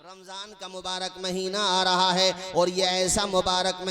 रमजान का मुबारक महीना आ रहा है और ये ऐसा मुबारक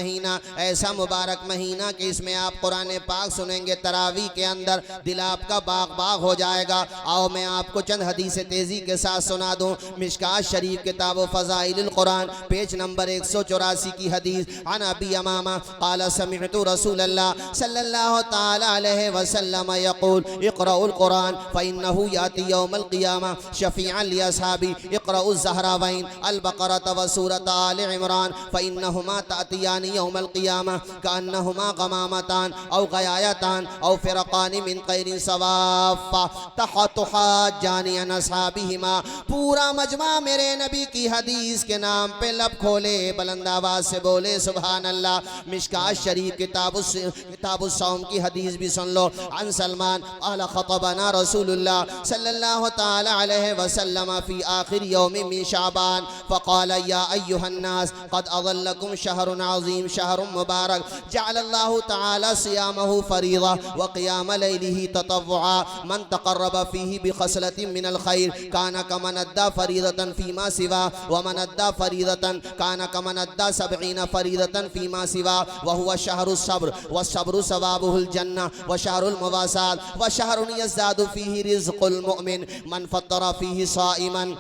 महीना कि इसमें आप कुरान पाक सुनेंगे तरावी के अंदर दिल आपका बाग बाग हो जाएगा। आओ मैं आपको चंद हदीस तेजी के साथ सुना दूं। मिशकात शरीफ किताब फ़ज़ाइलुल कुरान पेज नंबर 184 की हदीस। अन अबी अमामा क़ाल समिअतु रसूलल्लाह सल्लल्लाहु तआला अलैहि वसल्लम यक़ूल इक़राउल कुरान फ़इन्नहु याती यौमल क़ियामा शफ़ीअन लि अस्हाबी इक़राउ ज़हरावैन अल बक़रत व सूरत आल इमरान फ़इन्नहुमा तातियानी यौमल क़ियामा कअन्नहुमा गमामतान औ गयायतान औ फ़िरक़ान मिन ग़ैरि सवाफ़ा तहतुहाज्जानी अन अस्हाबिहिमा। पूरा मजमा मेरे नबी की हदीस के नाम पे लब खोले, बुलंद आवाज़ से बोले सुभान अल्लाह। मिशकात शरीफ किताबुस सौम की हदीस भी सुन लो। अन सलमान क़ाल ख़तबना रसूलुल्लाह सल्लल्लाहु तआला अलैहि वसल्लम फ़ी आखिर यौमिन मिन शाबान फ़क़ाल या अय्युहन्नास क़द अज़ल्लकुम शहरुन अज़ीम शहरुन मुबारक जअलल्लाहु तआला सियामहु फ़रीज़ा व क़ियाम लैलिही ततव्वुआ मन तक़र्रब फ़ीही बिख़स्लतिन मिनल ख़ैर कान कमन अद्दा फ़रीज़तन फ़ीमा सिवा व मन अद्दा फ़रीज़तन कान कमन अद्दा सबईन फ़रीज़तन फ़ीमा सिवा व हुवा शहरुस सब्र व सब्रु सवाबुहुल जन्नह व शहरुल मुवासात व शहरुन यज़दादु फ़ीही रिज़्क़ुल मुमिन मन फ़त्तरा फ़ीही साइमन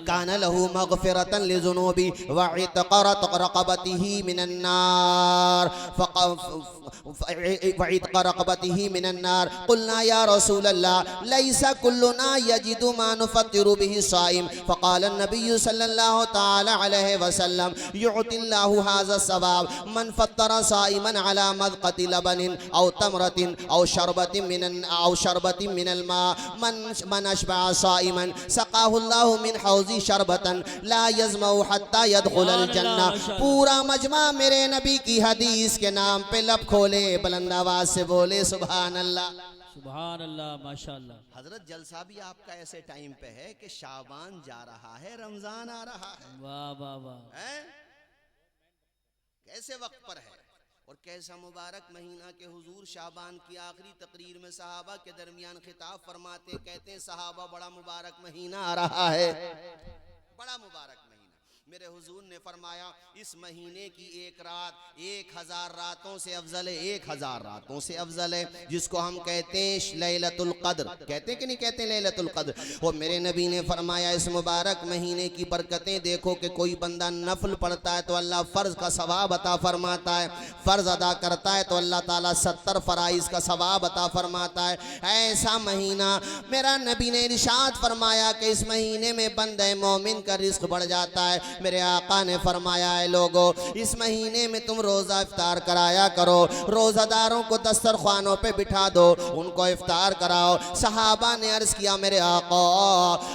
कान लहू मग़फ़िरतन लिज़ुनूबी व इत्क़ रक़बतिही मिनन नार व इत्क़ रक़बतिही मिनन नार। क़ुलना या रसूलल्लाह लैसा कुल्लुना यजिदु मा नुफ़त्तिरु बिही साइम फ़क़ाल नबी सल्लल्लाहु तआला अलैहि वसल्लम युअतिल्लाहु हाज़ा सवाब मन फ़त्तरा साइमन अला मज़क़ति लबनिन औ तमरतिन औ शरबतिन मिनल मा मन अशबअ साइमन सक़ाहुल्लाहु मिन हौज़ी शरबतन ला यज़मउ हत्ता यदख़ुलल जन्नह। पूरा मजमा मेरे नबी की हदीस के नाम पे लब खोले, बुलंद आवाज़ से बोले सुभान अल्लाह सुभान अल्लाह माशाअल्लाह। हजरत जलसा भी आपका ऐसे टाइम पे है कि शाबान जा रहा है, रमजान आ रहा है। वाह वाह वाह, कैसे वक्त पर है और कैसा मुबारक महीना के हुजूर शाबान की आखिरी तकरीर में सहाबा के दरमियान खिताब फरमाते, कहते हैं सहाबा बड़ा मुबारक महीना आ रहा है, बड़ा मुबारक महीना। मेरे हुजूर ने फरमाया इस महीने की एक रात 1000 रातों से अफजल है, 1000 रातों से अफजल है, जिसको हम कहते हैं लैलतुल क़द्र। कहते हैं कि नहीं कहते लैलतुल क़द्र। और मेरे नबी ने फरमाया इस मुबारक महीने की बरकतें देखो कि कोई बंदा नफल पढ़ता है तो अल्लाह फ़र्ज का सवाब अता फरमाता है, फ़र्ज अदा करता है तो अल्लाह ताला 70 फ़राइज़ का सवाब अता फरमाता है। ऐसा महीना मेरा नबी ने इरशाद फरमाया कि इस महीने में बंदे मोमिन का रिज़्क़ बढ़ जाता है। मेरे आका ने फरमाया है लोगों इस महीने में तुम रोज़ा इफ्तार कराया करो, रोज़ादारों को दस्तरखानों पे बिठा दो, उनको इफ्तार कराओ। सहाबा ने अर्ज़ किया मेरे आका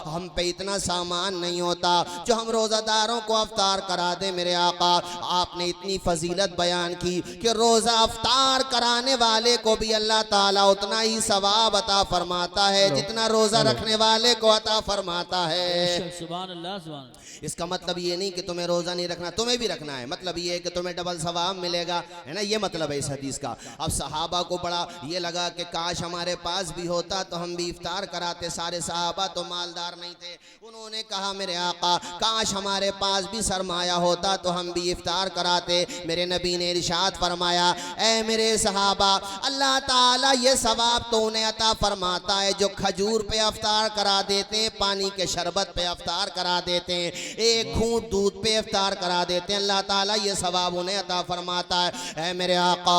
हम पे इतना सामान नहीं होता जो हम रोज़ादारों को इफ्तार करा दे। मेरे आका आपने इतनी फजीलत बयान की कि रोज़ा इफ्तार कराने वाले को भी अल्लाह ताला उतना ही सवाब अता फरमाता है जितना रोज़ा रखने वाले को अता फरमाता है। सुभान अल्लाह सुभान अल्लाह। इसका मतलब ये नहीं कि तुम्हें रोज़ा नहीं रखना, तुम्हें भी रखना है, मतलब ये है कि तुम्हें डबल सवाब मिलेगा, है ना, ये मतलब है इस हदीस का। अब सहाबा को बड़ा ये लगा कि काश हमारे पास भी होता तो हम भी इफ्तार कराते। सारे सहाबा तो मालदार नहीं थे, उन्होंने कहा मेरे आका काश हमारे पास भी सरमाया होता तो हम भी इफ्तार कराते। मेरे नबी ने इरशाद फरमाया ऐ मेरे सहाबा अल्लाह ताला ये सवाब तो उन्हें अता फरमाता है जो खजूर पे इफ्तार करा देते हैं, पानी के शरबत पे इफ्तार करा देते हैं, एक घूंट दूध पे इफ्तार करा देते हैं, अल्लाह ताला ये सवाब उन्हें अता फरमाता है। ऐ मेरे आका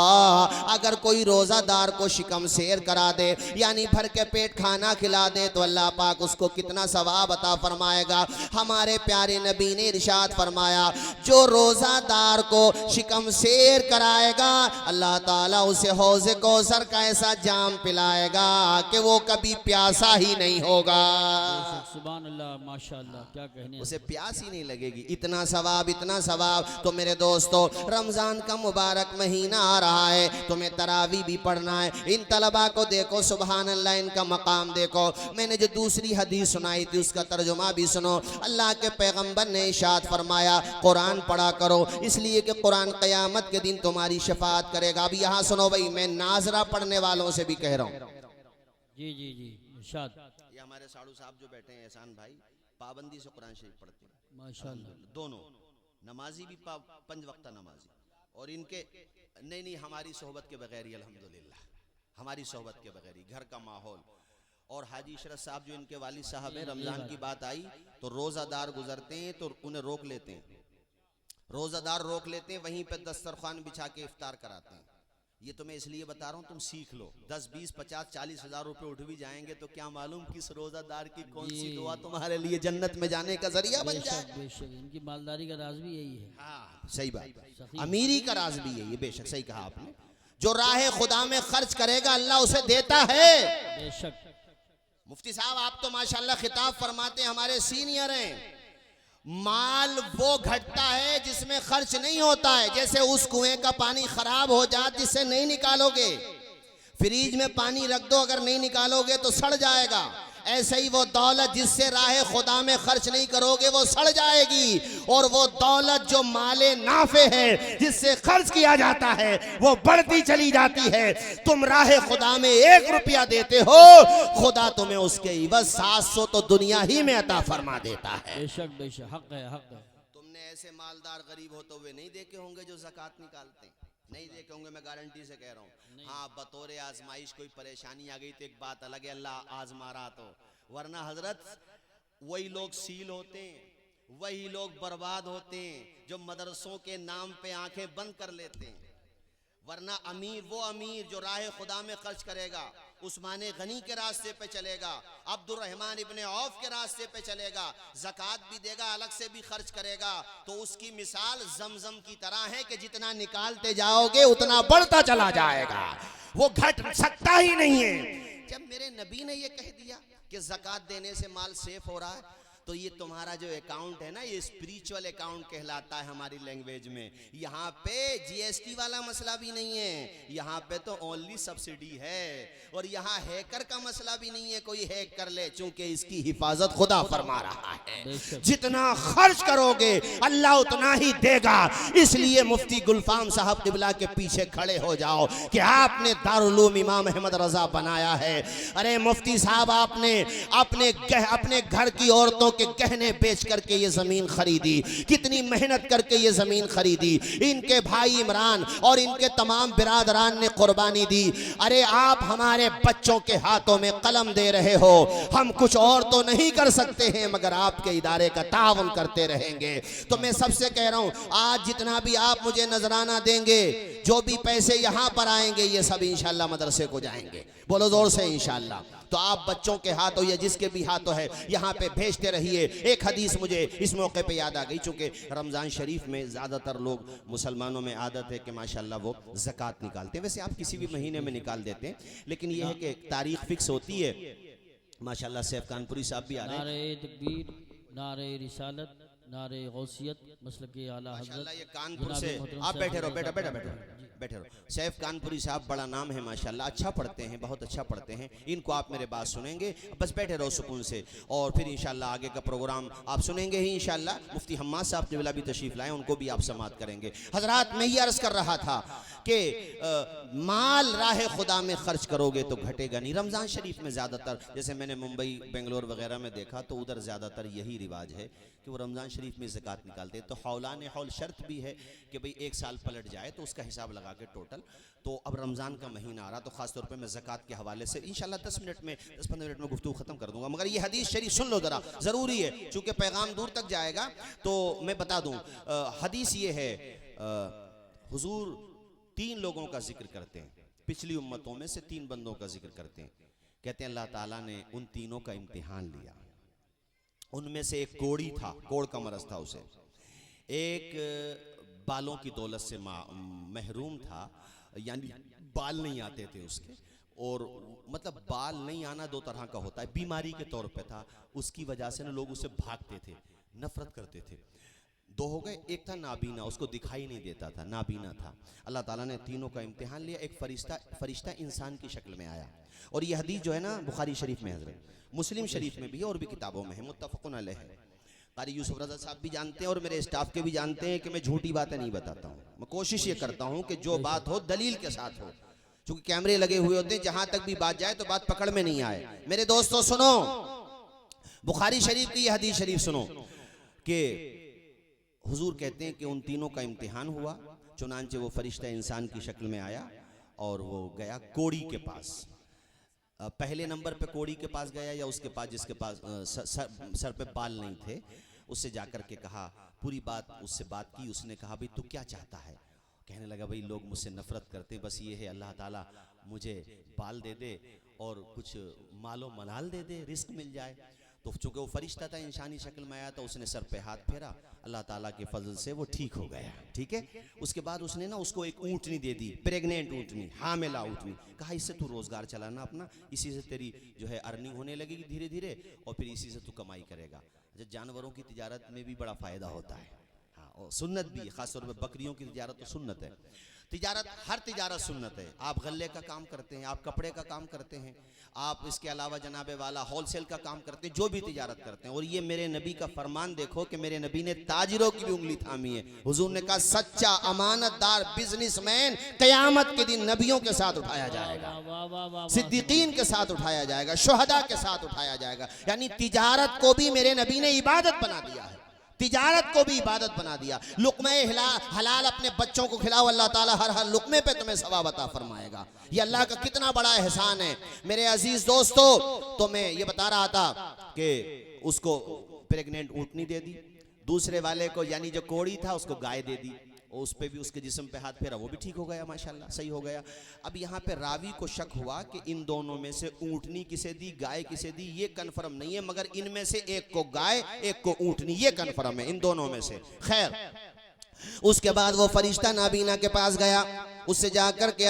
अगर कोई रोज़ादार को शिकम शेर करा दे यानी भर के पेट खाना खिला दे तो अल्लाह पाक उसको कितना सवाब अता फरमाएगा। हमारे प्यारे नबी ने इरशाद फरमाया जो रोज़ादार को शिकम शेर कराएगा अल्लाह ताला उसे हौज़े कौसर का ऐसा जाम पिलाएगा कि वो कभी प्यासा ही नहीं होगा। सुभान अल्लाह माशाअल्लाह, क्या कहने, उसे प्यास ही नहीं लगेगी। इतना सवाब, इतना सवाब। तो मेरे दोस्तों रमज़ान का मुबारक महीना आ रहा है, तुम्हें तरावी भी पढ़ना है। इन तलबा को देखो सुभान अल्लाह, इनका मकाम देखो। मैंने जो दूसरी हदीस सुनाई थी उसका तर्जुमा भी सुनो। अल्लाह के पैगम्बर ने इरशाद फरमाया कुरान पढ़ा करो, इसलिए कि कुरान क़यामत के दिन तुम्हारी शफाअत करेगा। अब यहाँ सुनो भाई, मैं नाजरा पढ़ने वालों से भी कह रहा हूँ। जी जी जी इरशाद। ये हमारे साड़ू साहब जो बैठे हैं एहसान भाई, पाबंदी से कुरान शरीफ पढ़ते हैं। माशाल्लाह। दोनों नमाजी भी, 5 वक्त नमाजी, और इनके नहीं हमारी सोहबत के बगैर ही, अल्हम्दुलिल्लाह हमारी सोहबत के बगैर ही, घर का माहौल। और हाजी इशरत साहब जो इनके वालिद साहब हैं, रमज़ान की बात आई तो रोज़ादार गुजरते हैं तो उन्हें रोक लेते हैं, रोज़ादार रोक लेते हैं, वहीं पे दस्तरखान बिछा के इफ्तार कराते हैं। ये तो मैं इसलिए बता रहा हूँ, तुम सीख लो। 10, 20, 50, 40 हज़ार रुपए उठ भी जाएंगे तो क्या मालूम किस रोज़ादार की कौन सी दुआ तुम्हारे लिए जन्नत में जाने का जरिया बन जाए। बेशक बेशक, इनकी मालदारी का राज भी यही है। हाँ सही बात, अमीरी का राज भी यही है, बेशक सही कहा आपने। जो राह खुदा में खर्च करेगा अल्लाह उसे देता है। बेशक। मुफ्ती साहब आप तो माशाल्लाह खिताब फरमाते हैं, हमारे सीनियर हैं। माल वो घटता है जिसमें खर्च नहीं होता है। जैसे उस कुएं का पानी खराब हो जाए जिससे नहीं निकालोगे, फ्रिज में पानी रख दो, अगर नहीं निकालोगे तो सड़ जाएगा। ऐसे ही वो दौलत जिससे राह खुदा में खर्च नहीं करोगे वो सड़ जाएगी। और वो दौलत जो माले नाफे है जिससे खर्च किया जाता है वो बढ़ती चली जाती है। तुम राह खुदा में 1 रुपया देते हो, खुदा तुम्हें उसके इवज 700 तो दुनिया ही में अता फरमा देता है। बेशक बेशक, हक है हक है। तुमने ऐसे मालदार गरीब होते हुए नहीं देखे होंगे जो ज़कात निकालते हैं, नहीं देखे होंगे, मैं गारंटी से कह रहा हूँ। हाँ बतौर आजमाइश कोई परेशानी आ गई तो एक बात अलग है, अल्लाह आजमा रहा तो, वरना हजरत वही लोग सील होते हैं, वही लोग बर्बाद होते हैं जो मदरसों के नाम पे आंखें बंद कर लेते हैं। वरना अमीर वो अमीर जो राह खुदा में खर्च करेगा, उस्मान गनी के रास्ते पे चलेगा, अब्दुर्रहमान इब्ने औफ के रास्ते पे चलेगा, ज़कात भी देगा, अलग से भी खर्च करेगा, तो उसकी मिसाल जमजम की तरह है कि जितना निकालते जाओगे उतना बढ़ता चला जाएगा, वो घट सकता ही नहीं है। जब मेरे नबी ने ये कह दिया कि ज़कात देने से माल सेफ हो रहा है, तो ये तुम्हारा जो अकाउंट है ना, ये स्पिरिचुअल अकाउंट कहलाता है हमारी लैंग्वेज में। यहाँ पे जीएसटी वाला मसला भी नहीं है, यहाँ पे तो ओनली सब्सिडी है। और यहाँ हैकर का मसला भी नहीं है, कोई हैक कर ले, चूंकि इसकी हिफाजत खुदा फरमा रहा है। जितना खर्च करोगे अल्लाह उतना ही देगा। इसलिए मुफ्ती गुलफाम साहब किबला के पीछे खड़े हो जाओ कि आपने दारुल इमाम अहमद रजा बनाया है। अरे मुफ्ती साहब आपने अपने घर की औरतों के गहने बेच करके ये जमीन खरीदी, कितनी मेहनत करके ये जमीन खरीदी, इनके भाई इमरान और इनके तमाम बिरादरान ने कुर्बानी दी। अरे आप हमारे बच्चों के हाथों में कलम दे रहे हो, हम कुछ और तो नहीं कर सकते हैं मगर आपके इदारे का तावन करते रहेंगे। तो मैं सबसे कह रहा हूं, आज जितना भी आप मुझे नजराना देंगे, जो भी पैसे यहां पर आएंगे ये सब इंशाल्लाह मदरसे को जाएंगे। बोलो जोर से इंशाल्लाह। तो आप बच्चों के हाथों या जिसके भी हाथों है यहाँ पे भेजते रहिए। एक हदीस मुझे इस मौके पे याद आ गई, चूँकि रमज़ान शरीफ में ज़्यादातर लोग मुसलमानों में आदत है कि माशाल्लाह वो ज़कात निकालते हैं। वैसे आप किसी भी महीने में निकाल देते हैं, लेकिन ये है कि तारीख फिक्स होती है। माशाल्लाह सैफ कानपुरी साहब भी आ रहे हैं। नारे तकबीर, नारे रिसालत, नारे गौसियत, मसलक आला हज़रत। ये कानपुर से आप बैठे रहो, बैठे रहो। सैफ कानपुरी साहब बड़ा नाम है माशाल्लाह, अच्छा पढ़ते हैं, बहुत अच्छा पढ़ते हैं। इनको आप मेरे बात सुनेंगे, बस बैठे रहो सुकून से, और फिर इंशाल्लाह आगे का प्रोग्राम आप सुनेंगे ही इंशाल्लाह। मुफ्ती हम्माद साहब किबला भी तशरीफ लाए, उनको भी आप समाअत करेंगे। हजरात मैं ये अर्ज़ कर रहा था कि माल राह खुदा में खर्च करोगे तो घटेगा नहीं। रमज़ान शरीफ में ज़्यादातर, जैसे मैंने मुंबई बेंगलोर वगैरह में देखा तो उधर ज़्यादातर यही रिवाज है कि वो रमज़ान शरीफ में ज़कात निकालते हैं। तो हौलान हौल शर्त भी है कि भाई 1 साल पलट जाए तो उसका हिसाब लगा के टोटल। तो अब रमज़ान का महीना आ रहा, तो ख़ास तौर पे मैं ज़कात के हवाले से इंशाल्लाह 10-15 मिनट में गुफ्तगू ख़त्म कर दूंगा। मगर ये हदीस शरीफ सुन लो ज़रा, ज़रूरी है, चूँकि पैगाम दूर तक जाएगा तो मैं बता दूँ। हदीस ये है, हुजूर 3 लोगों का जिक्र करते हैं, पिछली उम्मतों में से 3 बंदों का जिक्र करते हैं। कहते हैं अल्लाह ताला ने उन तीनों का इम्तिहान लिया। उनमें से एक कोड़ी था, कोड़ का मरज था उसे, एक बालों की दौलत से महरूम था, यानी बाल नहीं आते थे उसके, और मतलब बाल नहीं आना 2 तरह का होता है, बीमारी के तौर पे था, उसकी वजह से ना लोग उसे भागते थे, नफरत करते थे। 2 हो गए। एक था नाबीना, उसको दिखाई नहीं देता था, नाबीना था। अल्लाह ताला ने तीनों का इम्तिहान लिया। एक फरिश्ता इंसान की शक्ल में आया, और ये हदीस जो है ना बुखारी शरीफ में हज़रत, मुस्लिम शरीफ में भी है और भी किताबों में है, मुत्तफ़क़ुन अलैह है। कारी यूसुफ रज़ा साहब भी जानते हैं और मेरे स्टाफ के भी जानते हैं कि मैं झूठी बातें नहीं बताता हूँ। मैं कोशिश ये करता हूँ कि जो बात हो दलील के साथ हो, क्योंकि कैमरे लगे हुए होते हैं, जहाँ तक भी बात जाए तो बात पकड़ में नहीं आए। मेरे दोस्तों सुनो, बुखारी शरीफ की ये हदीस शरीफ सुनो कि हुजूर कहते हैं कि उन तीनों का इम्तिहान हुआ, चुनांचे वो फरिश्ता इंसान की शक्ल में आया और वो गया कोड़ी के पास। पहले नंबर पे कोड़ी के पास गया या उसके पास जिसके पास सर पे बाल नहीं थे, उससे जाकर के कहा, पूरी बात उससे बात की। उसने कहा भाई तू क्या चाहता है? कहने लगा भाई लोग मुझसे नफरत करते हैं, बस ये है अल्लाह ताला मुझे बाल दे दे और कुछ मालो मलाल दे दे, रिस्क मिल जाए। तो चूंकि वो फरिश्ता था, इंसानी शक्ल में आया था, उसने सर पे हाथ फेरा, अल्लाह ताला के फजल से वो ठीक हो गया। ठीक है, उसके बाद उसने ना उसको एक ऊँटनी दे दी, प्रेग्नेंट ऊँटनी, हामिला ऊँटनी। कहा इससे तू रोजगार चलाना अपना, इसी से तेरी जो है अर्निंग होने लगेगी धीरे धीरे और फिर इसी से तू कमाई करेगा। जानवरों की तिजारत में भी बड़ा फायदा होता है, हाँ, और सुन्नत भी है, खासतौर पर बकरियों की तिजारत तो सुन्नत है। तिजारत, हर तिजारत सुन्नत है। आप गल्ले का काम करते हैं, आप कपड़े का काम करते हैं, आप इसके अलावा जनाबे वाला होलसेल का काम करते हैं, जो भी तिजारत करते हैं। और ये मेरे नबी का फरमान देखो कि मेरे नबी ने ताजिरों की भी उंगली थामी है। हुजूर ने कहा सच्चा अमानतदार बिजनेसमैन क़यामत के दिन नबियों के साथ उठाया जाएगा, सिद्दीकीन के साथ उठाया जाएगा, शुहदा के साथ उठाया जाएगा। यानी तिजारत को भी मेरे नबी ने इबादत बना दिया है, तिजारत को भी इबादत बना दिया। लुक़्मे हलाल अपने बच्चों को खिलाओ, अल्लाह ताला हर हर लुक़्मे पे तुम्हें सवाब अता फरमाएगा। ये अल्लाह का कितना बड़ा एहसान है मेरे अजीज दोस्तों। तो मैं ये बता रहा था कि उसको प्रेग्नेंट ऊँटनी दे दी, दूसरे वाले को यानी जो कोड़ी था उसको गाय दे दी, और उस पे भी उसके जिस्म पे हाथ फेरा, वो भी ठीक हो गया, माशाल्लाह सही हो गया। अब यहाँ पे रावी को शक हुआ कि इन दोनों में से ऊँटनी किसे दी, गाय किसे दी, ये कन्फर्म नहीं है, मगर इनमें से एक को गाय एक को ऊँटनी, ये कन्फर्म है इन दोनों में से। खैर, उसके बाद वो फरिश्ता नाबीना के पास गया, उससे जाकर के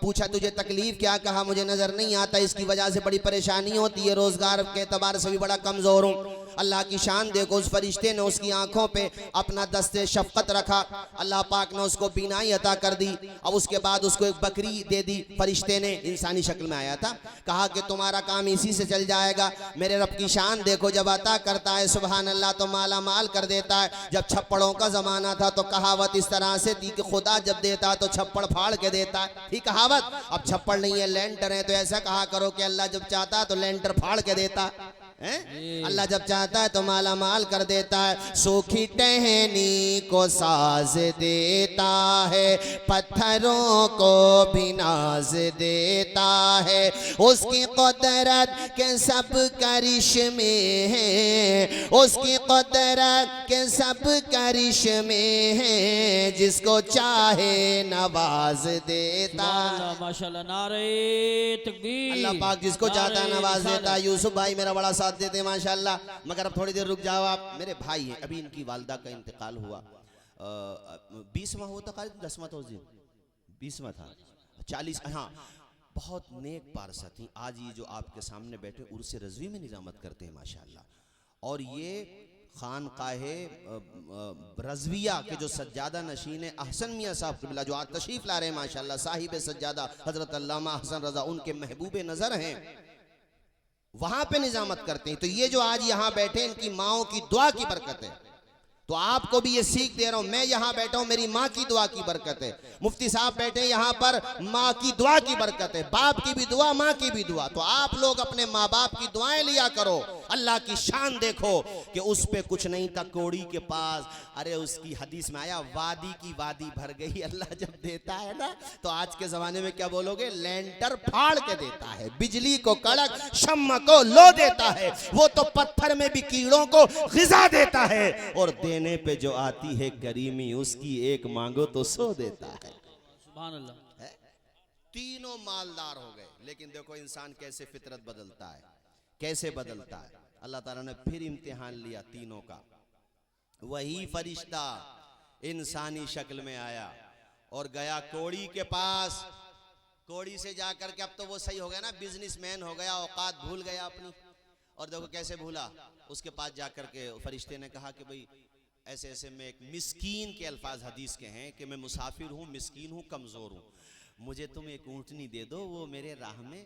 पूछा तुझे तकलीफ क्या? कहा मुझे नजर नहीं आता, इसकी वजह से बड़ी परेशानी होती है, रोजगार के एतबार से भी बड़ा कमजोर हूँ। अल्लाह की शान देखो, उस फरिश्ते ने उसकी आंखों पे अपना दस्ते शफकत रखा, अल्लाह पाक ने उसको बीनाई अता कर दी। अब उसके बाद उसको एक बकरी दे दी, फरिश्ते ने इंसानी शक्ल में आया था, कहा कि तुम्हारा काम इसी से चल जाएगा। मेरे रब की शान देखो, जब अता करता है सुबहान अल्लाह तो माला माल कर देता है। जब छप्पड़ों का जमाना था तो कहावत इस तरह से थी कि खुदा जब देता तो छप्पड़ फाड़ के देता है, ठीक कहावत। अब छप्पड़ नहीं है, लेंटर है, तो ऐसा कहा करो कि अल्लाह जब चाहता है तो लेंटर फाड़ के देता है, अल्लाह जब चाहता है तो माला माल कर देता है। सूखी टहनी को साज देता है, पत्थरों को भी नाज देता है, उसकी कुदरत के सब करिश्मे हैं, उसकी कुदरत के सब करिश्मे हैं, जिसको चाहे नवाज देता। माशाल्लाह, नारे तकबीर। अल्लाह पाक जिसको चाहता है नवाज देता है। यूसुफ भाई मेरा बड़ा साथ देते हैं माशाल्लाह, मगर अब थोड़ी देर रुक जाओ आप, मेरे भाई हैं, अभी इनकी वालदा का इंतकाल हुआ, 20वां होता था, 10वां था उस दिन, 20वां था, 40, हाँ, बहुत नेक पारसा थी। आज ये जो आपके सामने बैठे उर्स रज़वी में निजामत करते हैं माशाल्लाह, और ये खानकाहे रज़विया के जो सज्जादा नशीन है अहसन मियाँ साहब क़िबला, जो आज तशरीफ़ ला रहे हैं माशाल्लाह, साहिब सज्जादा हज़रत अल्लामा हसन रज़ा, उनके महबूब नज़र हैं, वहां पे निजामत करते हैं। तो ये जो आज यहाँ बैठे इनकी माओं की दुआ की बरकत है। तो आपको भी ये सीख दे रहा हूं, मैं यहाँ बैठा हूं, मेरी माँ की दुआ की बरकत है। मुफ्ती साहब बैठे यहाँ पर, माँ की दुआ की बरकत है, बाप की भी दुआ, माँ की भी दुआ। तो आप लोग अपने माँ बाप की दुआएं लिया करो। अल्लाह की शान देखो कि उस पे कुछ नहीं था कोड़ी के पास, अरे उसकी हदीस में आया वादी की वादी भर गई। अल्लाह जब देता है ना तो आज के जमाने में क्या बोलोगे, लेंटर फाड़ के देता है, बिजली को कड़क, शम्मा को लो देता है, वो तो पत्थर में भी कीड़ों को ग़िज़ा देता है, और देने पे जो आती है करीमी उसकी एक मांगो तो सो देता है। सुभान अल्लाह। तीनों मालदार हो गए, लेकिन देखो इंसान कैसे फितरत बदलता है, कैसे बदलता है। अल्लाह ताला ने फिर इम्तिहान लिया तीनों का। वही फरिश्ता इंसानी शक्ल में आया और गया कोड़ी के पास। कोड़ी से जाकर के, अब तो वो सही हो गया ना, बिजनेसमैन हो गया, औकात भूल गया अपनी। और देखो कैसे भूला, उसके पास जाकर के फरिश्ते ने कहा कि भाई ऐसे ऐसे में एक मिस्कीन के अल्फाज हदीस के हैं कि मैं मुसाफिर हूँ, मिस्कीन हूँ, कमज़ोर हूँ, मुझे तुम एक ऊँटनी दे दो, वो मेरे राह में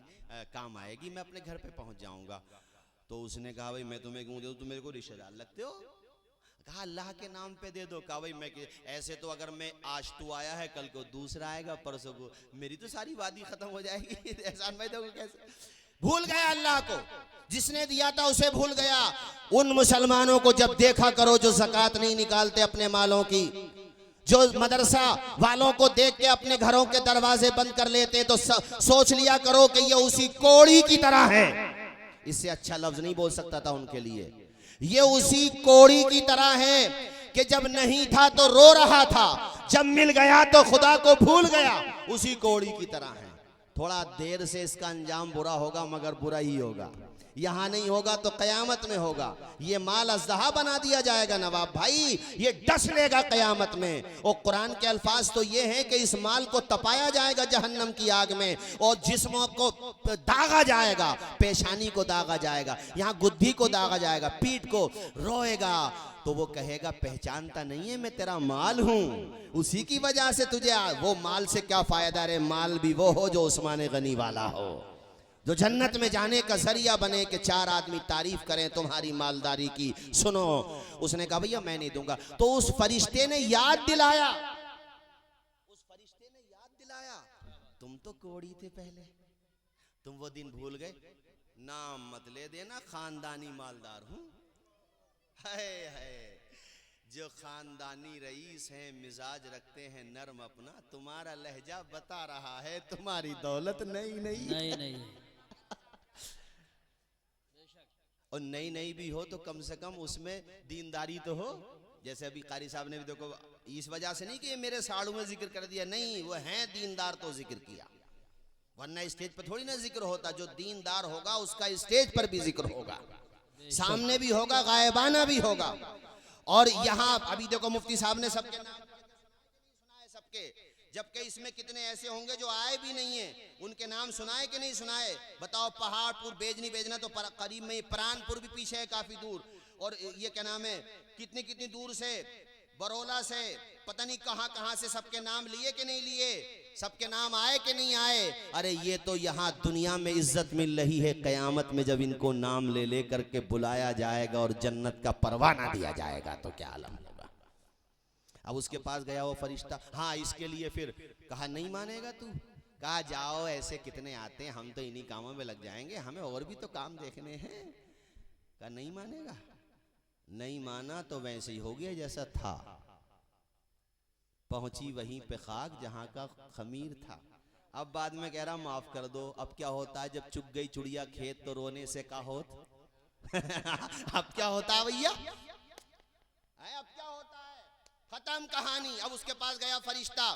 काम आएगी, मैं अपने घर पे पहुँच जाऊँगा। तो उसने कहा भाई मैं तुम्हें क्यों दे दूँ, तुम मेरे को रिश्तेदार लगते हो। कहा अल्लाह के नाम पे दे दो। कहा भाई मैं ऐसे तो अगर मैं आज तू आया है, कल को दूसरा आएगा, परसों को मेरी तो सारी वादी खत्म हो जाएगी। एहसान भाई देखो कैसे भूल गया अल्लाह को, जिसने दिया था उसे भूल गया। उन मुसलमानों को जब देखा करो जो ज़कात नहीं निकालते अपने मालों की, जो मदरसा वालों को देख के अपने घरों के दरवाजे बंद कर लेते, तो सोच लिया करो कि ये उसी कोड़ी की तरह है। इससे अच्छा लफ्ज नहीं बोल सकता था उनके लिए। ये उसी कोड़ी की तरह है कि जब नहीं था तो रो रहा था, जब मिल गया तो खुदा को भूल गया। उसी कोड़ी की तरह है। थोड़ा देर से इसका अंजाम बुरा होगा, मगर बुरा ही होगा। यहाँ नहीं होगा तो कयामत में होगा। ये माल अज़दहा बना दिया जाएगा नवाब भाई, ये डस लेगा कयामत में। और कुरान के अल्फाज तो ये हैं कि इस माल को तपाया जाएगा जहन्नम की आग में, और जिस्मों को दागा जाएगा, पेशानी को दागा जाएगा, यहाँ गुद्दी को दागा जाएगा, पीठ को रोएगा। तो वो कहेगा पहचानता नहीं है मैं तेरा माल हूँ, उसी की वजह से तुझे वो माल से क्या फायदा रे। माल भी वो हो जो उस्मान गनी वाला हो, जो जन्नत में जाने का जरिया बने कि 4 आदमी तारीफ करें तुम्हारी मालदारी की। सुनो, उसने कहा भैया मैं नहीं दूंगा। तो उस फरिश्ते ने याद दिलाया, तुम तो कोड़ी थे पहले, तुम वो दिन भूल गए। नाम मत ले देना, खानदानी मालदार हूं। है जो खानदानी रईस हैं, मिजाज रखते हैं नरम अपना, तुम्हारा लहजा बता रहा है तुम्हारी दौलत नहीं। और नई भी हो तो कम से कम उसमें दीनदारी तो हो। जैसे अभी कारी साहब ने भी देखो, इस वजह से नहीं कि ये मेरे साड़ू में जिक्र कर दिया, नहीं, वो हैं दीनदार तो जिक्र किया, वरना स्टेज पर थोड़ी ना जिक्र होता। जो दीनदार होगा उसका स्टेज पर भी जिक्र होगा, सामने भी होगा, गायबाना भी होगा। और यहाँ अभी देखो मुफ्ती साहब ने सबके नाम सुनाए, सबके, जबकि इसमें कितने ऐसे होंगे जो आए भी नहीं है, उनके नाम सुनाए कि नहीं सुनाए। बताओ, पहाड़पुर बेजनी बेजना तो करीब में, प्राणपुर भी पीछे है काफी दूर, और ये क्या नाम है, कितनी दूर से, बरोला से, पता नहीं कहां से सबके नाम लिए कि नहीं लिए, सबके नाम आए कि नहीं आए। अरे ये तो यहाँ दुनिया में इज्जत मिल रही है, कयामत में जब इनको नाम ले ले करके बुलाया जाएगा और जन्नत का परवाना दिया जाएगा तो क्या आलम होगा। अब उसके पास गया वो फरिश्ता, हाँ इसके लिए फिर कहा नहीं मानेगा तू, कहा जाओ ऐसे कितने आते हैं, हम तो इन्हीं कामों में लग जाएंगे, हमें और भी तो काम देखने हैं। कहा नहीं मानेगा, नहीं माना तो वैसे ही हो गया जैसा था। पहुंची वहीं पे खाक जहां का खमीर था। अब बाद में कह रहा माफ कर दो। अब क्या होता है जब चुग गई चिड़िया खेत तो रोने से का होत अब क्या होता है भैया, अब क्या होता है, खत्म कहानी। अब उसके पास गया फरिश्ता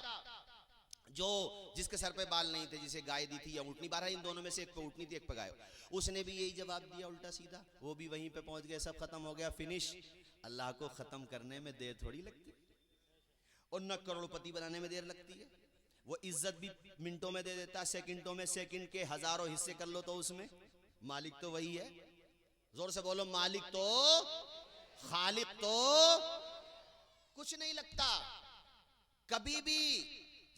जो जिसके सर पे बाल नहीं थे, जिसे गाय दी थी या ऊँटनी, बारह इन दोनों में से एक पे ऊँटनी थी एक पे गाय। उसने भी यही जवाब दिया उल्टा सीधा, वो भी वहीं पे पहुंच गए, सब खत्म हो गया, फिनिश। अल्लाह को खत्म करने में देर थोड़ी लगती, और न करोड़पति बनाने में देर लगती है। वो इज्जत भी मिनटों में दे देता, सेकंडों में, सेकंड के हजारों हिस्से कर लो तो उसमें मालिक तो वही है। जोर से बोलो, मालिक तो, खालिक तो कुछ नहीं लगता। कभी भी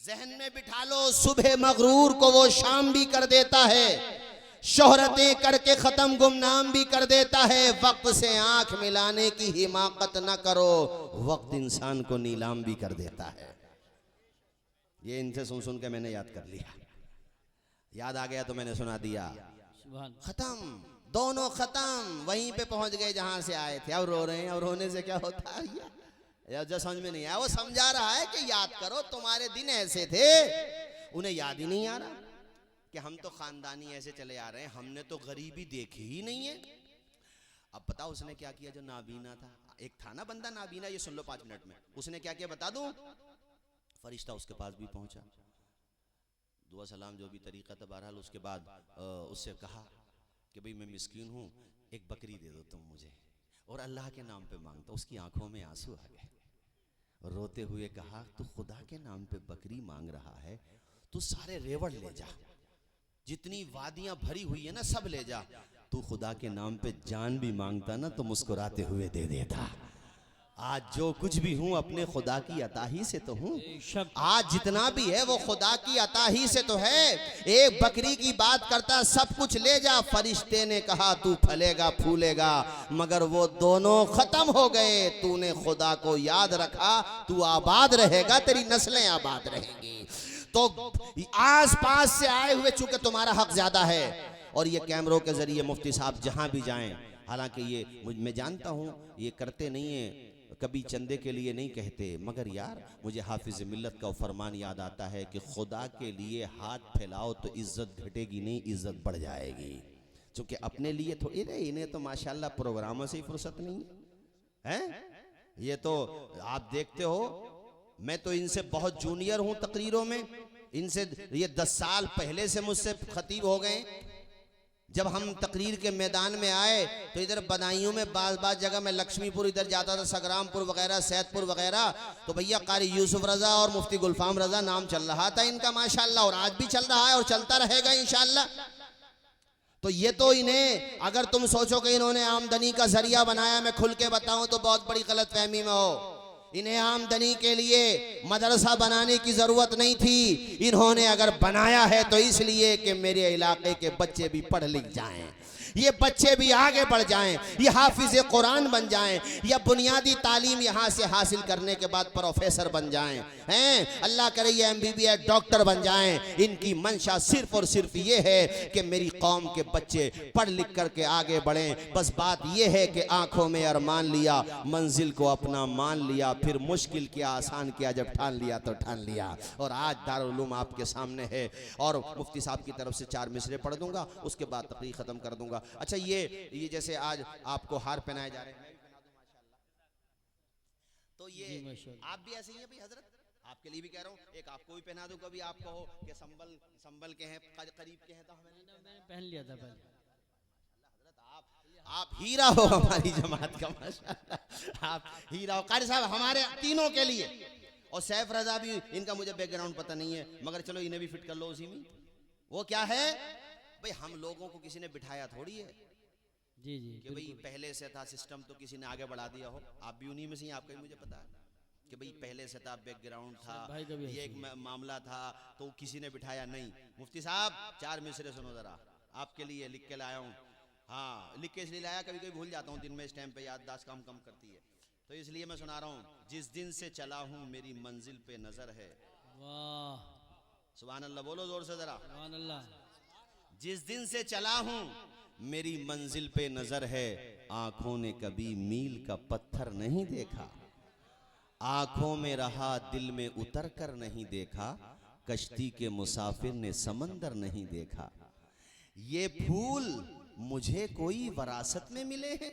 जहन में बिठा लो, सुबह मगरूर को वो शाम भी कर देता है, शोहरतें करके खत्म गुमनाम भी कर देता है। वक्त से आंख मिलाने की हिमाकत न करो, वक्त इंसान को नीलाम भी कर देता है। ये इनसे सुन के मैंने याद कर लिया, याद आ गया तो मैंने सुना दिया। खत्म, दोनों खत्म, वहीं पे पहुंच गए जहां से आए थे। अब रो रहे हैं, और रोने से क्या होता है या जो समझ में नहीं आया। वो समझा रहा है कि याद करो तुम्हारे दिन ऐसे थे, उन्हें याद ही नहीं आ रहा कि हम तो खानदानी ऐसे चले आ रहे हैं, हमने तो गरीबी देखी ही नहीं है। अब बताओ उसने क्या किया जो नाबीना था। एक था ना बंदा नाबीना, ये सुन लो 5 मिनट में। उसने क्या किया बता दूं। फरिश्ता उसके पास भी पहुंचा, दुआ सलाम जो भी तरीका था, बहरहाल उसके बाद उससे कहा कि भाई मैं मिस्कीन हूँ, एक बकरी दे दो तुम मुझे, और अल्लाह के नाम पे मांगता। उसकी आंखों में आंसू आ गए, रोते हुए कहा तू खुदा के नाम पे बकरी मांग रहा है, तू सारे रेवड़ ले जा, जितनी वादियां भरी हुई है ना सब ले जा। तू खुदा के नाम पे जान भी मांगता ना तो मुस्कुराते हुए दे देता। आज जो कुछ भी हूँ अपने खुदा की अता ही से तो हूँ, आज जितना भी है वो खुदा की अता ही से तो है। एक बकरी की बात करता, सब कुछ ले जा। फरिश्ते ने कहा तू फलेगा फूलेगा, मगर वो दोनों खत्म हो गए। तूने खुदा को याद रखा, तू आबाद रहेगा, तेरी नस्लें आबाद रहेंगी। तो आस पास से आए हुए, चूंकि तुम्हारा हक ज्यादा है, और ये कैमरों के ज़रिए मुफ्ती साहब जहाँ भी जाएं, हालांकि ये मैं जानता हूँ ये करते नहीं हैं, कभी चंदे के लिए नहीं कहते, मगर यार मुझे हाफिज मिल्लत का फरमान याद आता है कि खुदा के लिए हाथ फैलाओ तो इज्जत घटेगी नहीं, इज्जत बढ़ जाएगी। क्योंकि अपने लिए तो इन्हें तो माशाल्लाह प्रोग्रामों से ही फुर्सत नहीं है। ये तो आप देखते हो, मैं तो इनसे बहुत जूनियर हूं तकरीरों में, इनसे ये 10 साल पहले से मुझसे खतीब हो गए। जब हम तकरीर के मैदान में आए तो इधर बदायूं में बाज जगह में लक्ष्मीपुर इधर जाता था, संग्रामपुर वगैरह, सैदपुर वगैरह, तो भैया कारी यूसुफ रजा और मुफ्ती गुलफाम रजा नाम चल रहा था इनका माशाल्लाह, और आज भी चल रहा है और चलता रहेगा इंशाल्लाह। तो ये तो इन्हें, अगर तुम सोचो कि इन्होंने आमदनी का जरिया बनाया, मैं खुल के बताऊं तो बहुत बड़ी गलतफहमी में हो। इन्हें आमदनी के लिए मदरसा बनाने की जरूरत नहीं थी, इन्होंने अगर बनाया है तो इसलिए कि मेरे इलाके के बच्चे भी पढ़ लिख जाएं, ये बच्चे भी आगे बढ़ जाएं, ये हाफिज कुरान बन जाएं, या बुनियादी तालीम यहाँ से हासिल करने के बाद प्रोफेसर बन जाएं, हैं अल्लाह करे ये MBBS डॉक्टर बन जाएं। इनकी मंशा सिर्फ और सिर्फ ये है कि मेरी कौम के बच्चे पढ़ लिख करके आगे बढ़ें। बस बात ये है कि आंखों में अरमान लिया, मंजिल को अपना मान लिया, फिर मुश्किल किया आसान किया, जब ठान लिया तो ठान लिया। और आज दारुल उलूम आपके सामने है, और मुफ्ती साहब की तरफ से 4 मिसरे पढ़ दूंगा, उसके बाद तकरीर खत्म कर दूंगा। अच्छा, ये जैसे आज आपको हार पहनाए जा रहे हैं, मैं भी पहना दूं माशाल्लाह, तो ये आप भी ऐसे ही हैं भाई हजरत, आपके लिए भी कह रहा हूँ, एक आपको भी पहना दूं, कभी आप कहो कि संभल के हैं, करीब के हैं, तो मैंने पहन लिया था पहले। आप हीरा हो हमारी जमात का माशाल्लाह, आप हीरा हो कारी साहब हमारे तीनों के लिए। और सैफ रजा भी, इनका मुझे बैकग्राउंड पता नहीं है, मगर चलो इन्हें भी फिट कर लो उसी में। वो क्या है भाई, हम लोगों को किसी ने बिठाया थोड़ी है जी कि भाई पहले से था सिस्टम तो किसी ने आगे बढ़ा दिया हो। आप भी उन्हीं में से, आपका भी मुझे पता है कि भाई पहले से था, बैकग्राउंड था, ये एक मामला था, तो किसी ने बिठाया नहीं। मुफ्ती साहब 4 मिसरे सुनो जरा, आपके लिए लिख के लाया हूँ। हाँ, लिख के इसलिए लाया, कभी कभी भूल जाता हूँ दिन में, इस टाइम पे याददाश्त कम करती है, तो इसलिए मैं सुना रहा हूँ। जिस दिन से चला हूँ मेरी मंजिल पे नजर है, वाह सुभान अल्लाह बोलो जोर से जरा, सुभान अल्लाह। जिस दिन से चला हूँ मेरी मंजिल पे नजर है, आंखों ने कभी मील का पत्थर नहीं देखा, आंखों में रहा दिल में उतर कर नहीं देखा, कश्ती के मुसाफिर ने समंदर नहीं देखा। ये फूल मुझे कोई वरासत में मिले हैं,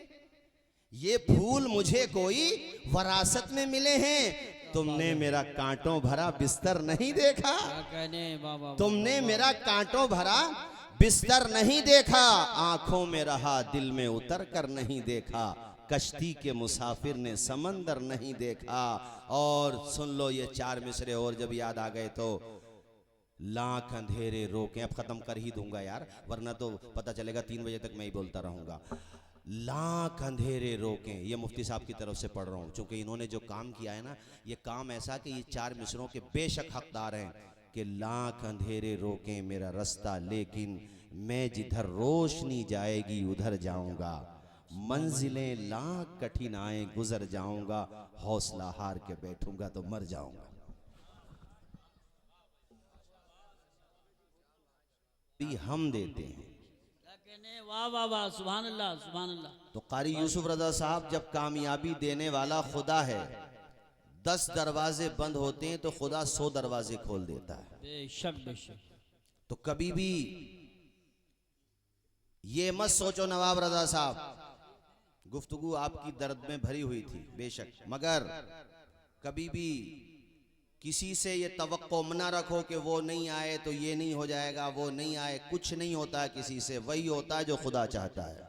ये फूल मुझे कोई वरासत में मिले हैं, तुमने मेरा कांटों भरा बिस्तर नहीं देखा, तुमने मेरा कांटों भरा बिस्तर नहीं देखा, आंखों में रहा दिल में उतर कर नहीं देखा, कश्ती के मुसाफिर ने समंदर नहीं देखा। और सुन लो ये 4 मिसरे और जब याद आ गए तो, लाख अंधेरे रोके, अब खत्म कर ही दूंगा यार, वरना तो पता चलेगा 3 बजे तक मैं ही बोलता रहूंगा। लाख अंधेरे रोके, ये मुफ्ती साहब की तरफ से पढ़ रहा हूँ, क्योंकि इन्होंने जो काम किया है ना, ये काम ऐसा कि ये 4 मिसरों के बेशक हकदार हैं कि लाख अंधेरे रोके मेरा रास्ता, लेकिन मैं जिधर रोशनी जाएगी उधर जाऊंगा, मंजिलें लाख कठिन आए गुजर जाऊंगा, हौसला हार के बैठूंगा तो मर जाऊंगा। हम देते हैं, वाह वाह वाह सुभान अल्लाह सुभान अल्लाह। तो कारी यूसुफ रजा साहब, जब कामयाबी देने वाला खुदा है, 10 दरवाजे बंद होते हैं तो खुदा 100 दरवाजे खोल देता है। बेशक बेशक। तो कभी भी ये मत सोचो नवाब रजा साहब, गुफ्तगू आपकी दर्द में भरी हुई थी बेशक, मगर कभी भी किसी से ये तवक्को ना रखो कि वो नहीं आए तो ये नहीं हो जाएगा, वो नहीं आए, कुछ नहीं होता है किसी से, वही होता है जो खुदा चाहता है।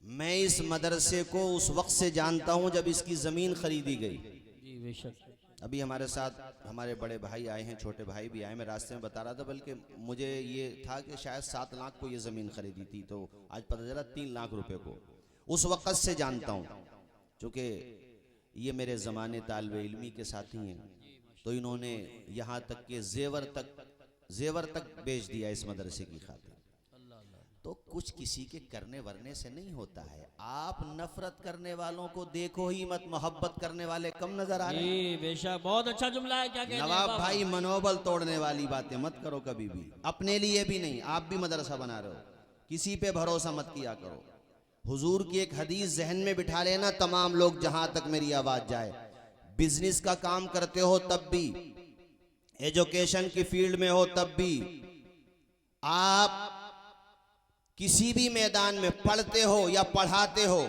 मैं इस मदरसे को उस वक्त से जानता हूं जब इसकी जमीन खरीदी गई। जी बेशक। अभी हमारे साथ हमारे बड़े भाई आए हैं, छोटे भाई भी आए, मैं रास्ते में बता रहा था, बल्कि मुझे ये था कि शायद 7 लाख को ये ज़मीन खरीदी थी, तो आज पता चला 3 लाख रुपए को। उस वक़्त से जानता हूँ, क्योंकि ये मेरे ज़माने तालिबे इल्मी के साथी हैं, तो इन्होंने यहाँ तक के जेवर तक बेच दिया इस मदरसे की खातिर। तो कुछ किसी के करने वरने से नहीं होता है। आप नफरत करने वालों को देखो ही मत, मोहब्बत करने वाले कम नजर आ रहे हैं। जी बेशक, बहुत अच्छा जुमला है। क्या कहते हैं नवाब बाबा? भाई, मनोबल तोड़ने वाली बातें मत करो कभी भी, अपने लिए भी नहीं। आप भी मदरसा बना रहे हो, किसी पे भरोसा मत किया करो। हुजूर की एक हदीस जहन में बिठा लेना तमाम लोग, जहां तक मेरी आवाज जाए। बिजनेस का काम करते हो तब भी, एजुकेशन की फील्ड में हो तब भी, आप किसी भी मैदान में पढ़ते हो या पढ़ाते हो,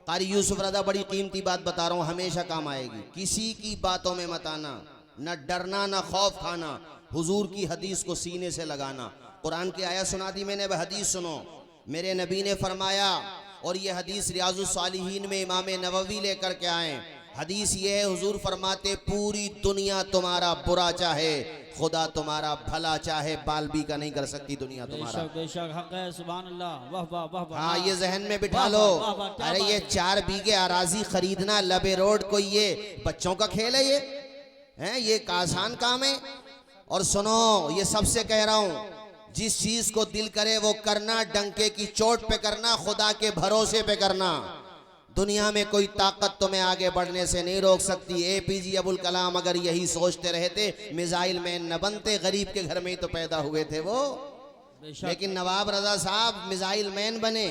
कारी यूसुफ रजा बड़ी कीमती बात बता रहा हूं, हमेशा काम आएगी। किसी की बातों में मत आना, न डरना न खौफ खाना, हुजूर की हदीस को सीने से लगाना। कुरान की आयत सुना दी मैंने, वह हदीस सुनो। मेरे नबी ने फरमाया, और ये हदीस रियाजुस सालिहीन में इमाम नववी लेकर के आए। हदीस ये है, हुजूर फरमाते, पूरी दुनिया तुम्हारा बुरा चाहे, खुदा तुम्हारा भला चाहे, बाल भी का नहीं कर सकती दुनिया तुम्हारा। बेशक बेशक, हक है, सुभान अल्लाह, वाह वाह वाह वाह। हाँ, ये जहन में बिठा वाह, लो। वाह, वाह, क्या अरे बात ये है। 4 बीघे अराजी खरीदना लबे रोड कोई ये बच्चों का खेल है? ये है, ये एक आसान काम है। और सुनो, ये सबसे कह रहा हूं, जिस चीज को दिल करे वो करना, डंके की चोट पे करना, खुदा के भरोसे पे करना। दुनिया में कोई ताकत तुम्हें आगे बढ़ने से नहीं रोक सकती। APJ अबुल कलाम अगर यही सोचते रहते, मिसाइल मैन न बनते, गरीब के घर में ही तो पैदा हुए थे वो। बेशक। लेकिन नवाब रजा साहब मिसाइल मैन बने।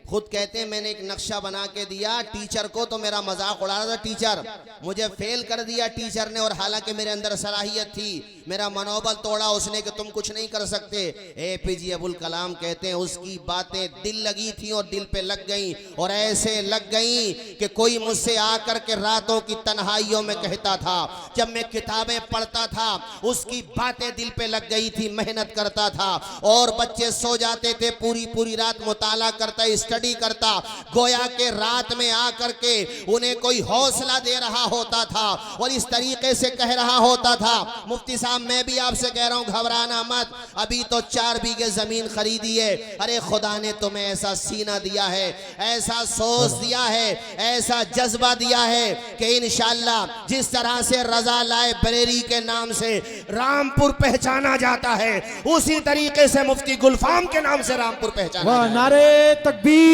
खुद कहते हैं, मैंने एक नक्शा बना के दिया टीचर को, तो मेरा मजाक उड़ा रहा था टीचर, मुझे फेल कर दिया टीचर ने, और हालांकि मेरे अंदर सलाहियत थी, मेरा मनोबल तोड़ा उसने कि तुम कुछ नहीं कर सकते। APJ अबुल कलाम कहते हैं, उसकी बातें दिल लगी थी और दिल पे लग गई, और ऐसे लग गई कि कोई मुझसे आकर के रातों की तन्हाइयों में कहता था, जब मैं किताबें पढ़ता था उसकी बातें दिल पे लग गई थी, मेहनत करता था, और बच्चे सो जाते थे, पूरी पूरी रात मुताला करता, स्टडी करता, गोया के रात में आकर के उन्हें कोई हौसला दे रहा होता था, और इस तरीके से कह रहा होता था, मुफ्ती साहब मैं भी आपसे कह रहा हूं, घबराना मत, अभी तो 4 बीघे जमीन खरीदी है। अरे खुदा ने तुम्हें ऐसा सीना दिया है, ऐसा सोच दिया है, ऐसा जज्बा दिया है कि इंशाअल्लाह जिस तरह से रजा लाइब्रेरी के नाम से रामपुर पहचाना जाता है, उसी तरीके से मुफ्ती गुलफाम के नाम से रामपुर पहचाना जाएगा। नारे तकबीर।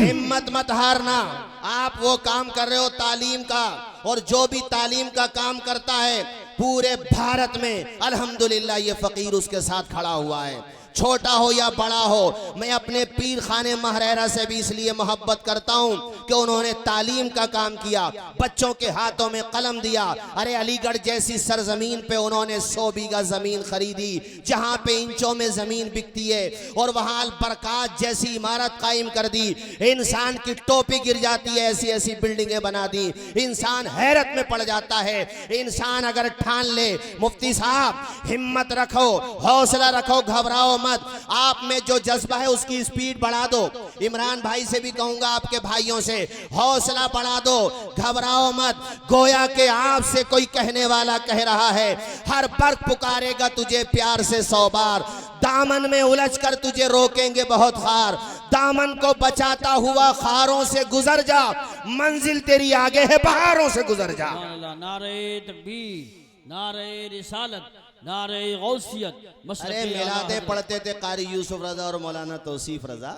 हिम्मत मत हारना। आप वो काम कर रहे हो तालीम का, और जो भी तालीम का काम करता है पूरे भारत में अल्हम्दुलिल्लाह ये फकीर उसके साथ खड़ा हुआ है, छोटा हो या बड़ा हो। मैं अपने पीर खाने महरेरा से भी इसलिए मोहब्बत करता हूं कि उन्होंने तालीम का काम किया, बच्चों के हाथों में कलम दिया। अरे अलीगढ़ जैसी सरजमीन पे उन्होंने 100 बीघा जमीन खरीदी, जहां पे इंचों में जमीन बिकती है, और वहां बरकात जैसी इमारत कायम कर दी। इंसान की टोपी गिर जाती है, ऐसी ऐसी बिल्डिंगें बना दी, इंसान हैरत में पड़ जाता है। इंसान अगर ठान ले, मुफ्ती साहब हिम्मत रखो, हौसला रखो, घबराओ मत। आप में जो जज्बा है उसकी स्पीड बढ़ा दो। इमरान भाई से भी कहूंगा, आपके भाइयों से, हौसला बढ़ा दो, घबराओ मत। गोया के आपसे कोई कहने वाला कह रहा है, हर बर्क पुकारेगा तुझे प्यार से 100 बार, दामन में उलझ कर तुझे रोकेंगे बहुत खार, दामन को बचाता हुआ खारों से गुजर जा, मंजिल तेरी आगे है बहारों से गुजर जा। नारे तकबीर, नारे रिसालत, नारे गौसियत। अरे मिलादे पढ़ते थे कारी यूसुफ रजा और मौलाना तौसीफ रजा।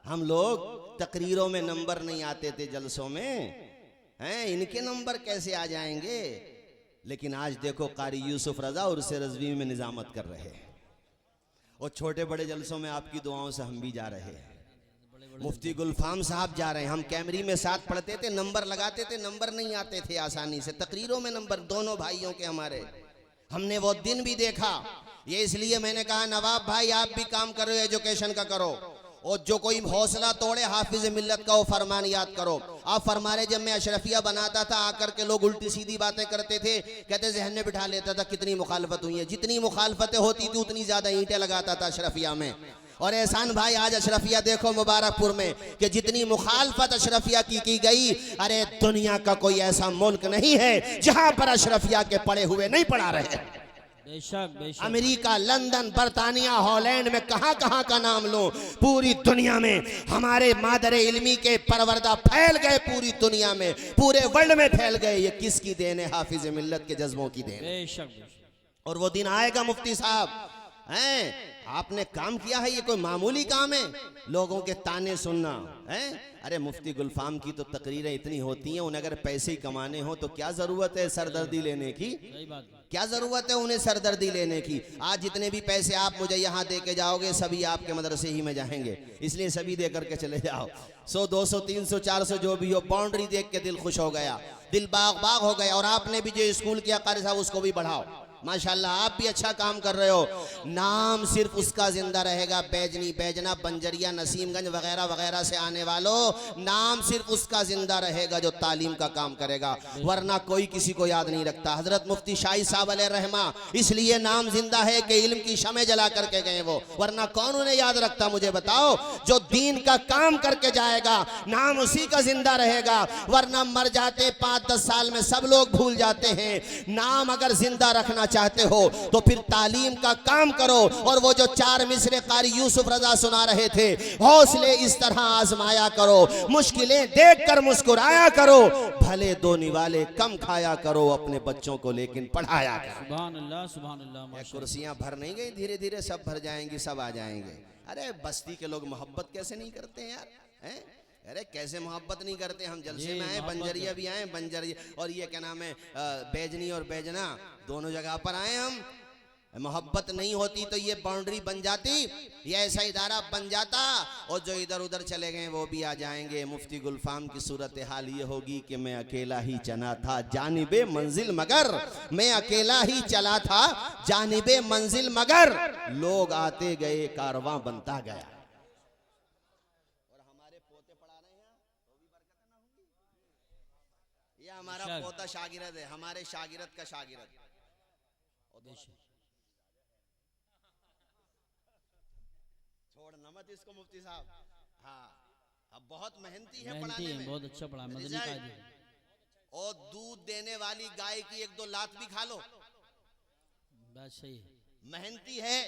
हम लोग तकरीरों में नंबर नहीं आते थे, जलसों में हैं, इनके नंबर कैसे आ जाएंगे। लेकिन आज देखो कारी यूसुफ रजा और उर्से रज़वी में निजामत कर रहे हैं, और छोटे बड़े जलसों में आपकी दुआओं से हम भी जा रहे हैं। मुफ्ती गुलफाम साहब जा रहे हैं, हम कैमरी में साथ पढ़ते थे, नंबर लगाते थे, नंबर नहीं आते थे आसानी से, तकरीरों में नंबर, दोनों भाइयों के हमारे, हमने वो दिन भी देखा। ये इसलिए मैंने कहा नवाब भाई आप भी काम कर रहे हो, एजुकेशन का करो, और जो कोई हौसला तोड़े हाफिज मिल्लत का वो फरमान याद करो। आप फरमा रहे, जब मैं अशरफिया बनाता था आकर के लोग उल्टी सीधी बातें करते थे, कहते जहन में बिठा लेता था कितनी मुखालफत हुई है, जितनी मुखालफतें होती थी उतनी ज्यादा ईंटें लगाता था अशरफिया में। और एहसान भाई आज अशरफिया देखो मुबारकपुर में कि जितनी मुखालफत अशरफिया की गई, अरे दुनिया का कोई ऐसा मुल्क नहीं है जहां पर अशरफिया के पढ़े हुए नहीं पढ़ा रहे। बेशक बेशक। अमेरिका, लंदन, बर्तानिया, हॉलैंड में कहां कहां का नाम लो, पूरी दुनिया में हमारे मादरे इल्मी के परवरदा फैल गए, पूरी दुनिया में, पूरे वर्ल्ड में फैल गए। ये किसकी देन है? हाफिज मिल्लत के जज्बों की देन। बेशक बेशक। और वो दिन आएगा मुफ्ती साहब हैं? आपने काम किया है, ये कोई मामूली काम है लोगों के ताने सुनना है? अरे मुफ्ती गुलफाम की तो तकरीरें इतनी होती हैं, उन्हें अगर पैसे ही कमाने हो तो क्या जरूरत है सरदर्दी लेने की? सही बात। क्या जरूरत है उन्हें सरदर्दी लेने की? आज जितने भी पैसे आप मुझे यहाँ दे के जाओगे सभी आपके मदरसे ही में जाएंगे, इसलिए सभी दे करके चले जाओ। 100 200 300 400 जो भी हो, बाउंड्री देख के दिल खुश हो गया, दिल बाग बाग हो गया। और आपने भी जो स्कूल किया कारी साहब उसको भी बढ़ाओ, माशाल्लाह आप भी अच्छा काम कर रहे हो। नाम सिर्फ उसका जिंदा रहेगा, बैजनी, बैजना, बंजरिया, नसीमगंज वगैरह वगैरह से आने वालों, नाम सिर्फ उसका जिंदा रहेगा जो तालीम का काम करेगा, वरना कोई किसी को याद नहीं रखता। हजरत मुफ्ती शाही साहब अलैहि रहमा इसलिए नाम जिंदा है कि इल्म की शमे जला करके गए वो, वरना कौन उन्हें याद रखता? मुझे बताओ। जो दीन का काम करके जाएगा नाम उसी का जिंदा रहेगा, वरना मर जाते 5-10 साल में सब लोग भूल जाते हैं। नाम अगर जिंदा रखना चाहते हो तो फिर तालीम का काम करो। और वो जो 4 मिसरे कारी यूसुफ रजा सुना रहे थे, हौसले इस तरह आजमाया करो, मुश्किलें देखकर मुस्कुराया करो, भले 2 निवाले कम खाया करो, अपने बच्चों को लेकिन पढ़ाया करो। सुभान अल्लाह, सुभान अल्लाह, माशाअल्लाह। कुर्सियां भर नहीं गई, धीरे धीरे सब भर जाएंगी, सब आ जाएंगे। अरे बस्ती के लोग मोहब्बत कैसे नहीं करते हैं यार, हैं? अरे कैसे मोहब्बत नहीं करते? हम जलसे में आए, बंजरिया भी आए, बंजरिया और ये क्या नाम है बैजनी और बैजना दोनों जगह पर आए हम। मोहब्बत नहीं होती तो ये बाउंड्री बन जाती, ये ऐसा इदारा बन जाता, और जो इधर उधर चले गए वो भी आ जाएंगे। मुफ्ती गुलफाम की सूरत हाल ये होगी कि मैं अकेला ही चला था जानिबे मंजिल मगर, मैं अकेला ही चला था जानिबे मंजिल मगर, लोग आते गए कारवां बनता गया। हमारा पोता शागिर्द है, हमारे शागिर्द का शागिर्द। छोड़ना मत इसको मुफ्ती साहब। हाँ, अब बहुत मेहनती है पढ़ाने में, बहुत अच्छा पढ़ा, मदनी कायदे। और दूध देने वाली गाय की 1-2 लात भी खा लो, बात सही है। मेहनती है।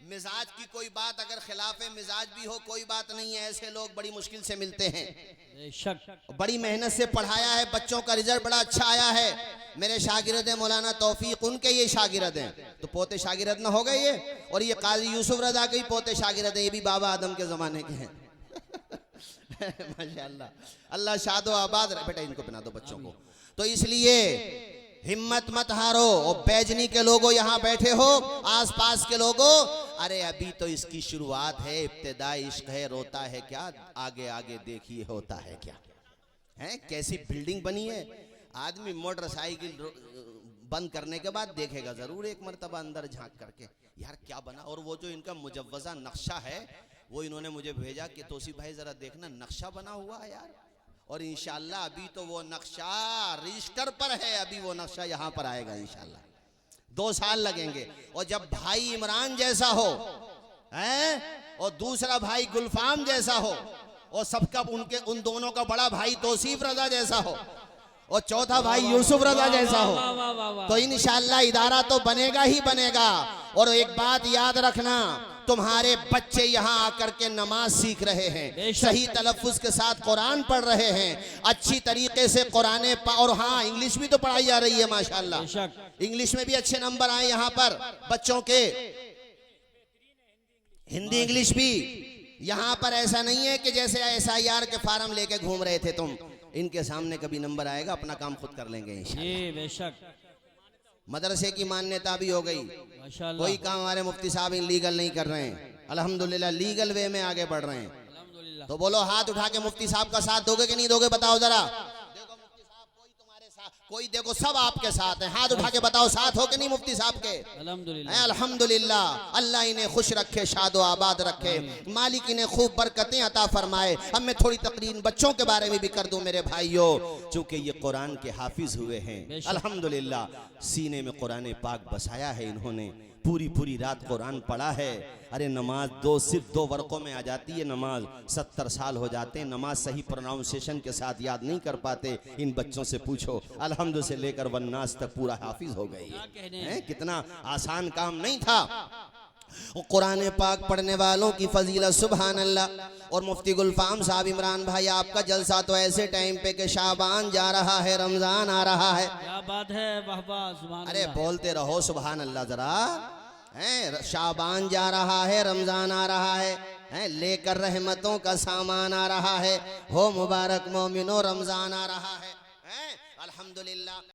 मिजाज की कोई बात अगर खिलाफ मिजाज भी हो कोई बात नहीं है, ऐसे लोग बड़ी मुश्किल से मिलते हैं। बेशक बड़ी मेहनत से पढ़ाया है, बच्चों का रिजल्ट बड़ा अच्छा आया है। मेरे शागिर्द है मौलाना तौफीक, उनके ये शागिर्द हैं, तो पोते शागिर्द ना हो गए ये। और ये काजी यूसुफ रजा के पोते शागिर्द है, ये भी बाबा आदम के जमाने के हैं। माशाअल्लाह, अल्लाह शादो आबाद रहे। बेटा इनको पहना दो बच्चों को। तो इसलिए हिम्मत मत हारो। और बैजनी के लोगों यहाँ बैठे हो, आसपास के लोगों, अरे अभी तो इसकी शुरुआत है, इब्तिदाई इश्क है, रोता है क्या, आगे आगे देखिए होता है क्या। है कैसी बिल्डिंग बनी है, आदमी मोटरसाइकिल बंद करने के बाद देखेगा जरूर एक मर्तबा अंदर झांक करके, यार क्या बना। और वो जो इनका मुजव्वजा नक्शा है वो इन्होंने मुझे भेजा कि तोसी भाई जरा देखना नक्शा बना हुआ है यार। और इंशाल्लाह अभी तो वो नक्शा रजिस्टर पर है, अभी वो नक्शा यहाँ पर आएगा इंशाल्लाह। 2 साल लगेंगे। और जब भाई इमरान जैसा हो हैं, और दूसरा भाई गुलफाम जैसा हो, और सबका उन दोनों का बड़ा भाई तौसीफ रजा जैसा हो, और चौथा भाई यूसुफ रजा जैसा हो, तो इंशाल्लाह इदारा तो बनेगा ही बनेगा। और एक बात याद रखना, तुम्हारे बच्चे यहाँ आकर के नमाज सीख रहे हैं, सही तलफ्फुज के साथ कुरान पढ़ रहे हैं, अच्छी तरीके से कुरान और हाँ इंग्लिश भी तो पढ़ाई जा रही है माशाल्लाह। इंग्लिश में भी अच्छे नंबर आए यहाँ पर बच्चों के, हिंदी इंग्लिश भी। यहाँ पर ऐसा नहीं है कि जैसे SIR के फार्म लेके घूम रहे थे तुम, इनके सामने कभी नंबर आएगा, अपना काम खुद कर लेंगे इंशाल्लाह। बेशक मदरसे की मान्यता भी हो गई, कोई काम हमारे मुफ्ती साहब इलीगल नहीं कर रहे हैं, अल्हम्दुलिल्लाह लीगल वे में आगे बढ़ रहे हैं। तो बोलो हाथ उठा के मुफ्ती साहब का साथ दोगे कि नहीं दोगे, बताओ जरा। देखो मुफ्ती साहब कोई तुम्हारे साथ, कोई देखो सब आपके साथ हैं, हाथ उठा के बताओ साथ हो कि नहीं मुफ्ती साहब के। अल्हम्दुलिल्लाह, अल्हम्दुलिल्लाह, अल्लाह इन्हें खुश रखे, शादो आबाद रखे, मालिक इन्हें खूब बरकतें अता फरमाए। अब मैं थोड़ी तकरीर बच्चों के बारे में भी कर दूं मेरे भाइयों, चूंकि ये कुरान के हाफिज हुए हैं अल्हम्दुलिल्लाह, सीने में कुरान पाक बसाया है इन्होंने, पूरी रात कुरान पढ़ा है। अरे नमाज सिर्फ 2 वर्कों में आ जाती है नमाज, 70 साल हो जाते हैं नमाज सही प्रोनाउंसिएशन के साथ याद नहीं कर पाते। इन बच्चों से पूछो, अल्हम्दुलिल्लाह से लेकर वन्नास तक पूरा हाफिज हो गई है। कितना आसान काम नहीं था। कुरान पाक पढ़ने वालों की फजीलत सुभान अल्लाह। और मुफ्ती गुलफाम साहब, इमरान भाई आपका जलसा तो ऐसे टाइम पे कि शाबान जा रहा है, रमजान आ रहा है, क्या बात है, वाह वाह, सुभान अरे अल्लाह। बोलते रहो सुभान अल्लाह जरा। हैं, शाबान जा रहा है, रमजान आ रहा है, लेकर रहमतों का सामान आ रहा है। हो मुबारक मोमिनो, रमजान आ रहा है, अल्हम्दुलिल्लाह।